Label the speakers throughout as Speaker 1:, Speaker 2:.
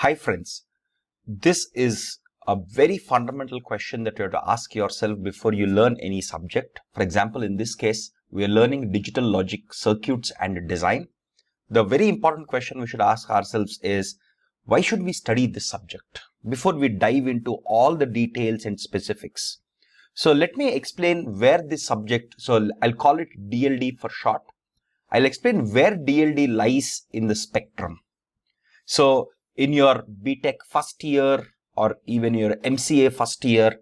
Speaker 1: Hi friends, this is a very fundamental question that you have to ask yourself before you learn any subject. For example, in this case, we are learning digital logic circuits and design. The very important question we should ask ourselves is, why should we study this subject? Before we dive into all the details and specifics. So let me explain where this subject, so I'll call it DLD for short. I'll explain where DLD lies in the spectrum. So in your BTech first year or even your MCA first year,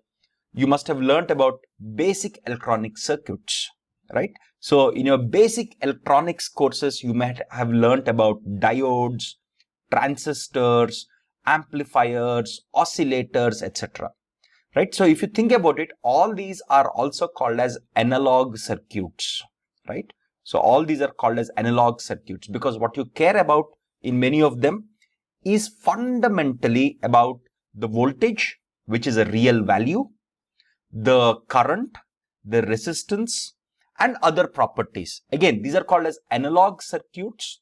Speaker 1: you must have learnt about basic electronic circuits, right? So in your basic electronics courses, you might have learnt about diodes, transistors, amplifiers, oscillators, etc. Right? So if you think about it, all these are also called as analog circuits, right? So all these are called as analog circuits because what you care about in many of them is fundamentally about the voltage, which is a real value, the current, the resistance, and other properties. Again, these are called as analog circuits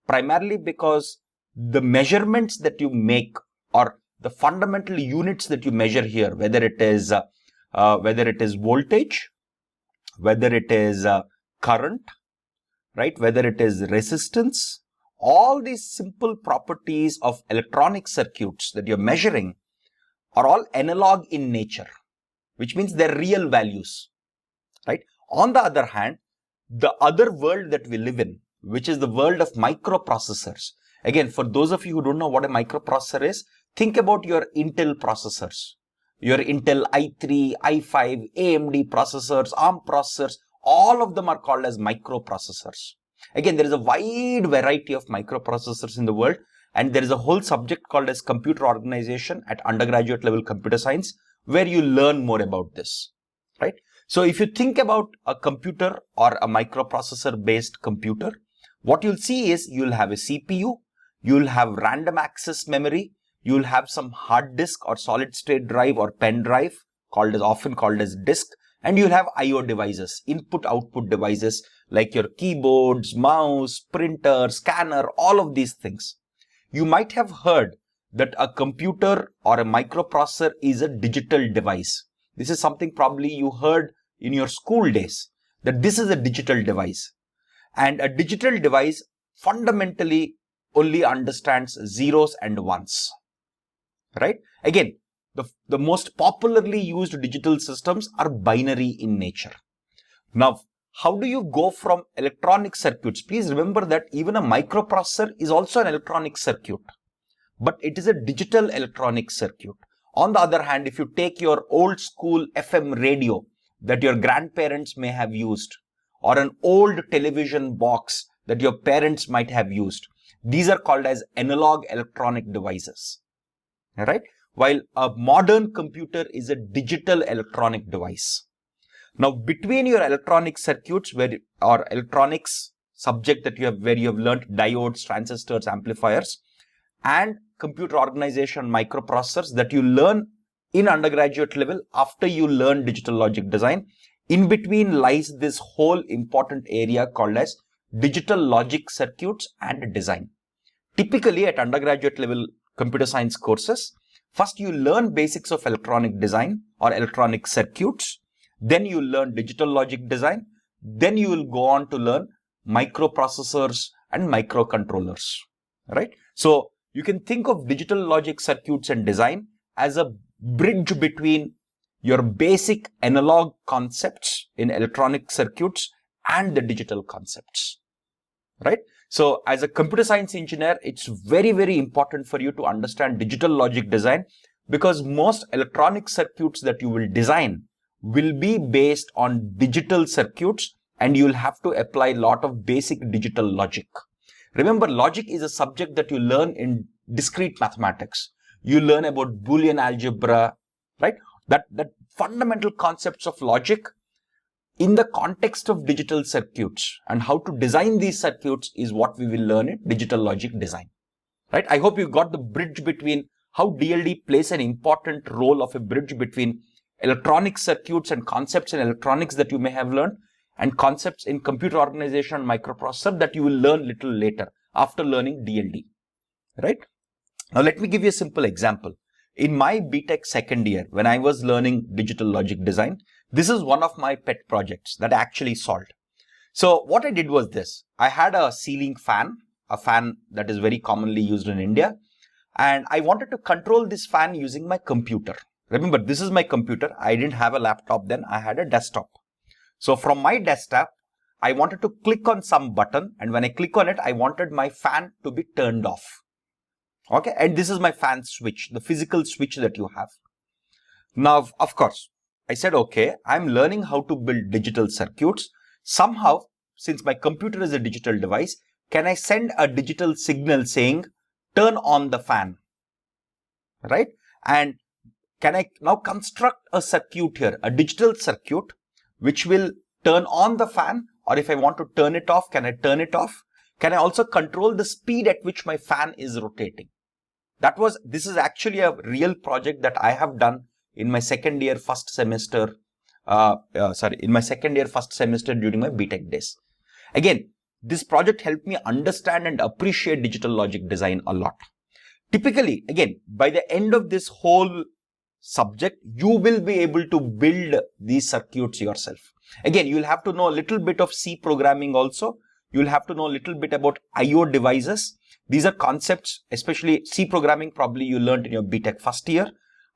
Speaker 1: primarily because the measurements that you make or the fundamental units that you measure here, whether it is voltage, whether it is current, right, whether it is resistance, all these simple properties of electronic circuits that you're measuring are all analog in nature, which means they're real values, right? On the other hand, the other world that we live in, which is the world of microprocessors. Again, for those of you who don't know what a microprocessor is, think about your Intel processors, your Intel i3, i5, AMD processors, ARM processors, all of them are called as microprocessors. Again, there is a wide variety of microprocessors in the world, and there is a whole subject called as computer organization at undergraduate level computer science, where you learn more about this, right? So if you think about a computer or a microprocessor based computer, what you'll see is you'll have a CPU, you'll have random access memory, you'll have some hard disk or solid state drive or pen drive, often called as disk, and you'll have IO devices, input output devices like your keyboards, mouse, printer, scanner, all of these things. You might have heard that a computer or a microprocessor is a digital device. This is something probably you heard in your school days, that this is a digital device. And a digital device fundamentally only understands zeros and ones, right? Again, the most popularly used digital systems are binary in nature. Now, how do you go from electronic circuits? Please remember that even a microprocessor is also an electronic circuit, but it is a digital electronic circuit. On the other hand, if you take your old school FM radio that your grandparents may have used, or an old television box that your parents might have used, these are called as analog electronic devices, right? While a modern computer is a digital electronic device. Now, between your electronic circuits or electronics subject that where you have learned diodes, transistors, amplifiers, and computer organization microprocessors that you learn in undergraduate level after you learn digital logic design, in between lies this whole important area called as digital logic circuits and design. Typically at undergraduate level computer science courses, first you learn basics of electronic design or electronic circuits, then you learn digital logic design, then you will go on to learn microprocessors and microcontrollers, right? So you can think of digital logic circuits and design as a bridge between your basic analog concepts in electronic circuits and the digital concepts, right? So as a computer science engineer, it's very, very important for you to understand digital logic design because most electronic circuits that you will design will be based on digital circuits and you'll have to apply a lot of basic digital logic. Remember, logic is a subject that you learn in discrete mathematics. You learn about Boolean algebra, right? That fundamental concepts of logic in the context of digital circuits and how to design these circuits is what we will learn in digital logic design, right? I hope you got the bridge between how DLD plays an important role of a bridge between electronic circuits and concepts in electronics that you may have learned and concepts in computer organization and microprocessor that you will learn little later after learning DLD, right? Now, let me give you a simple example. In my BTech second year, when I was learning digital logic design, this is one of my pet projects that I actually solved. So what I did was this. I had a ceiling fan, a fan that is very commonly used in India, and I wanted to control this fan using my computer. Remember, this is my computer. I didn't have a laptop then, I had a desktop. So from my desktop, I wanted to click on some button, and when I click on it, I wanted my fan to be turned off. Okay, and this is my fan switch, the physical switch that you have. Now, of course, I said, okay, I'm learning how to build digital circuits. Somehow, since my computer is a digital device, can I send a digital signal saying, turn on the fan, right? And can I now construct a circuit here, a digital circuit, which will turn on the fan, or if I want to turn it off, can I turn it off? Can I also control the speed at which my fan is rotating? This is actually a real project that I have done in my second year first semester during my BTech days. Again, this project helped me understand and appreciate digital logic design a lot. Typically, again, by the end of this whole subject, you will be able to build these circuits yourself. Again, you'll have to know a little bit of C programming also. You'll have to know a little bit about IO devices. These are concepts, especially C programming, probably you learned in your BTech first year.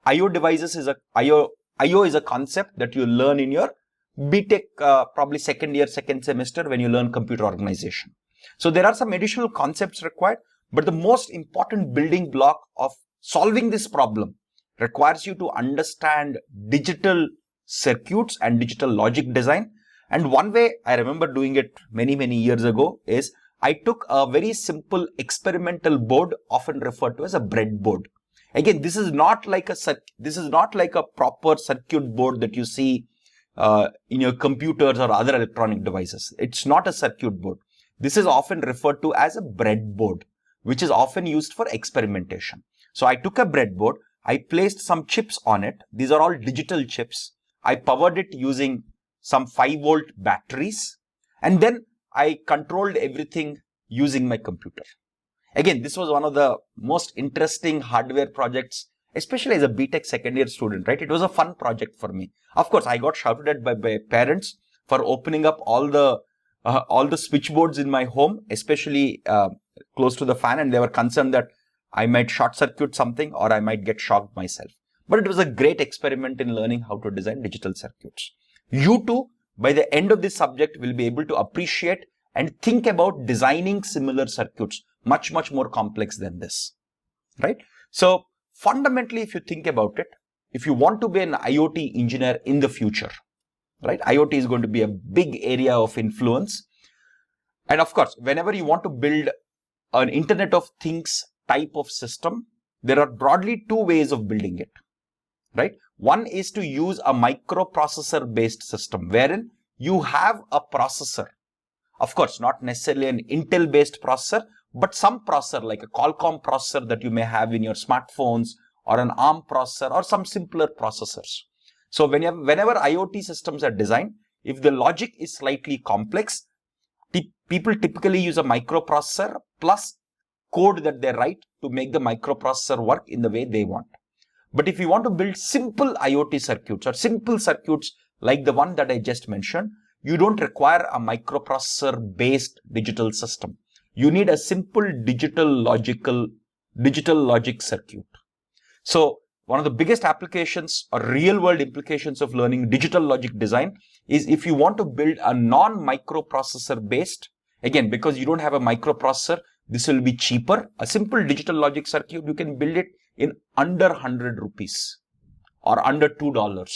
Speaker 1: IO devices is IO is a concept that you learn in your BTech probably second semester when you learn computer organization. So there are some additional concepts required, but the most important building block of solving this problem requires you to understand digital circuits and digital logic design. And one way I remember doing it many years ago is I took a very simple experimental board, often referred to as a breadboard. Again, this is not like a proper circuit board that you see in your computers or other electronic devices. It's not a circuit board. This is often referred to as a breadboard, which is often used for experimentation. So I took a breadboard, I placed some chips on it. These are all digital chips. I powered it using some 5-volt batteries, and then I controlled everything using my computer. Again, this was one of the most interesting hardware projects, especially as a BTech second year student, right? It was a fun project for me. Of course, I got shouted at by my parents for opening up all the switchboards in my home, especially close to the fan, and they were concerned that I might short circuit something or I might get shocked myself. But it was a great experiment in learning how to design digital circuits. You too, by the end of this subject, will be able to appreciate and think about designing similar circuits, much more complex than this, right? So fundamentally, if you think about it, if you want to be an IoT engineer in the future, right? IoT is going to be a big area of influence. And of course, whenever you want to build an Internet of Things type of system, there are broadly two ways of building it, right? One is to use a microprocessor based system wherein you have a processor. Of course, not necessarily an Intel based processor, but some processor like a Qualcomm processor that you may have in your smartphones, or an ARM processor, or some simpler processors. So whenever IoT systems are designed, if the logic is slightly complex, people typically use a microprocessor plus code that they write to make the microprocessor work in the way they want. But if you want to build simple IoT circuits or simple circuits like the one that I just mentioned, you don't require a microprocessor based digital system. You need a simple digital logic circuit. So one of the biggest applications or real world implications of learning digital logic design is if you want to build a non-microprocessor based, again, because you don't have a microprocessor, this will be cheaper. A simple digital logic circuit, you can build it in under 100 rupees or under $2,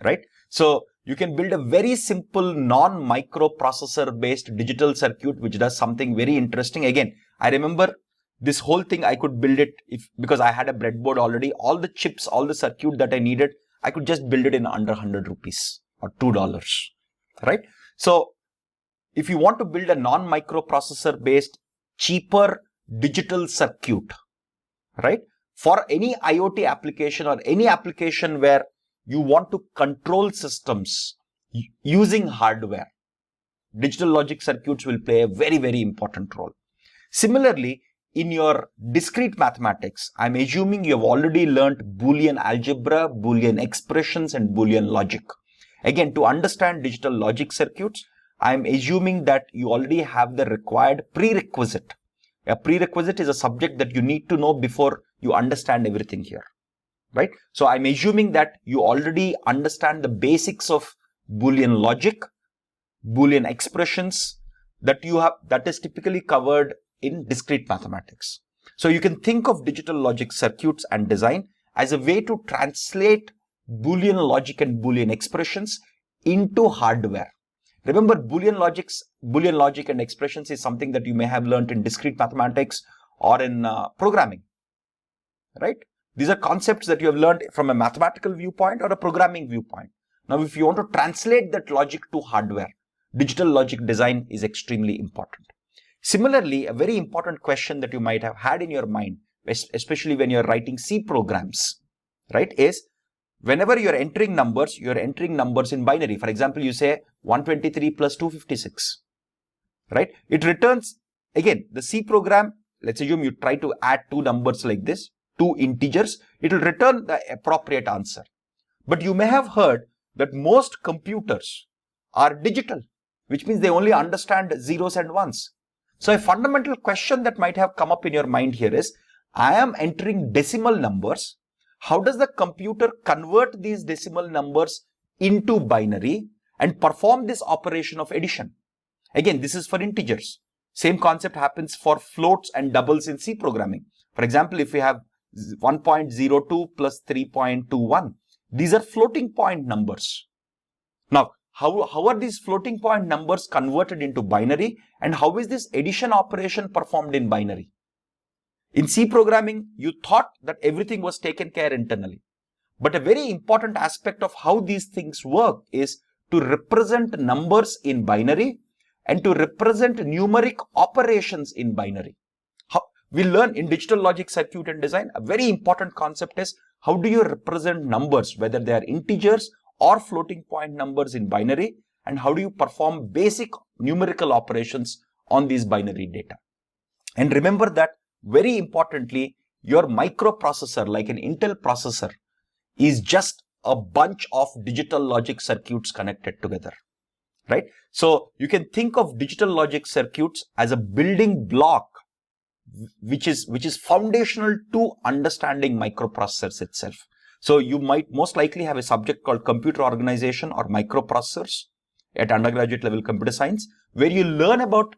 Speaker 1: right? So you can build a very simple non-microprocessor based digital circuit which does something very interesting. Again, I remember this whole thing, I could build it because I had a breadboard already. All the chips, all the circuit that I needed, I could just build it in under 100 rupees or $2, right? So if you want to build a non-microprocessor based cheaper digital circuit, right, for any IoT application or any application where you want to control systems using hardware, digital logic circuits will play a very important role. Similarly, in your discrete mathematics, I'm assuming you've already learned Boolean algebra, Boolean expressions, and Boolean logic. Again, to understand digital logic circuits, I'm assuming that you already have the required prerequisite. A prerequisite is a subject that you need to know before you understand everything here, right? So I'm assuming that you already understand the basics of Boolean logic, Boolean expressions that is typically covered in discrete mathematics. So you can think of digital logic circuits and design as a way to translate Boolean logic and Boolean expressions into hardware. Remember, Boolean logic and expressions is something that you may have learned in discrete mathematics or in programming, right? These are concepts that you have learned from a mathematical viewpoint or a programming viewpoint. Now, if you want to translate that logic to hardware, digital logic design is extremely important. Similarly, a very important question that you might have had in your mind, especially when you're writing C programs, right, is whenever you're entering numbers in binary. For example, you say 123 plus 256, right? It returns, again, the C program, let's assume you try to add two numbers like this, two integers, it will return the appropriate answer. But you may have heard that most computers are digital, which means they only understand zeros and ones. So a fundamental question that might have come up in your mind here is, I am entering decimal numbers. How does the computer convert these decimal numbers into binary and perform this operation of addition? Again, this is for integers. Same concept happens for floats and doubles in C programming. For example, if we have 1.02 plus 3.21, these are floating point numbers. Now, how are these floating point numbers converted into binary, and how is this addition operation performed in binary? In C programming, you thought that everything was taken care internally. But a very important aspect of how these things work is to represent numbers in binary and to represent numeric operations in binary. We learn in digital logic circuit and design, a very important concept is how do you represent numbers, whether they are integers or floating point numbers in binary, and how do you perform basic numerical operations on these binary data. And remember that, very importantly, your microprocessor, like an Intel processor, is just a bunch of digital logic circuits connected together, right? So you can think of digital logic circuits as a building block which is foundational to understanding microprocessors itself. So you might most likely have a subject called computer organization or microprocessors at undergraduate level computer science, where you learn about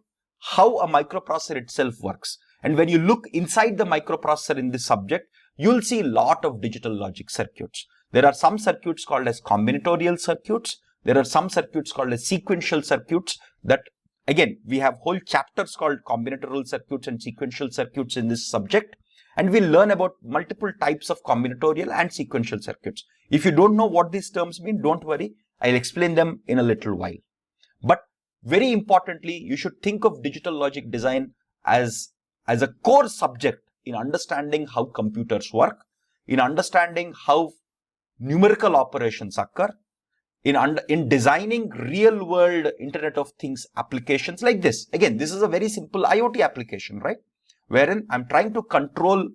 Speaker 1: how a microprocessor itself works. And when you look inside the microprocessor in this subject, you'll see a lot of digital logic circuits. There are some circuits called as combinatorial circuits. There are some circuits called as sequential circuits that, again, we have whole chapters called combinatorial circuits and sequential circuits in this subject. And we'll learn about multiple types of combinatorial and sequential circuits. If you don't know what these terms mean, don't worry. I'll explain them in a little while. But very importantly, you should think of digital logic design as a core subject in understanding how computers work, in understanding how numerical operations occur, in designing real world Internet of Things applications like this. Again, this is a very simple IoT application, right? Wherein I'm trying to control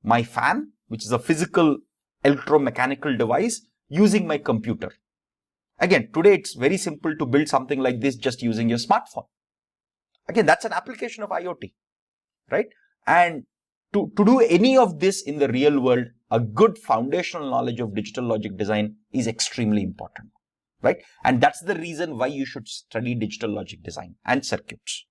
Speaker 1: my fan, which is a physical electromechanical device, using my computer. Again, today it's very simple to build something like this just using your smartphone. Again, that's an application of IoT, right? And to do any of this in the real world, a good foundational knowledge of digital logic design is extremely important, right? And that's the reason why you should study digital logic design and circuits.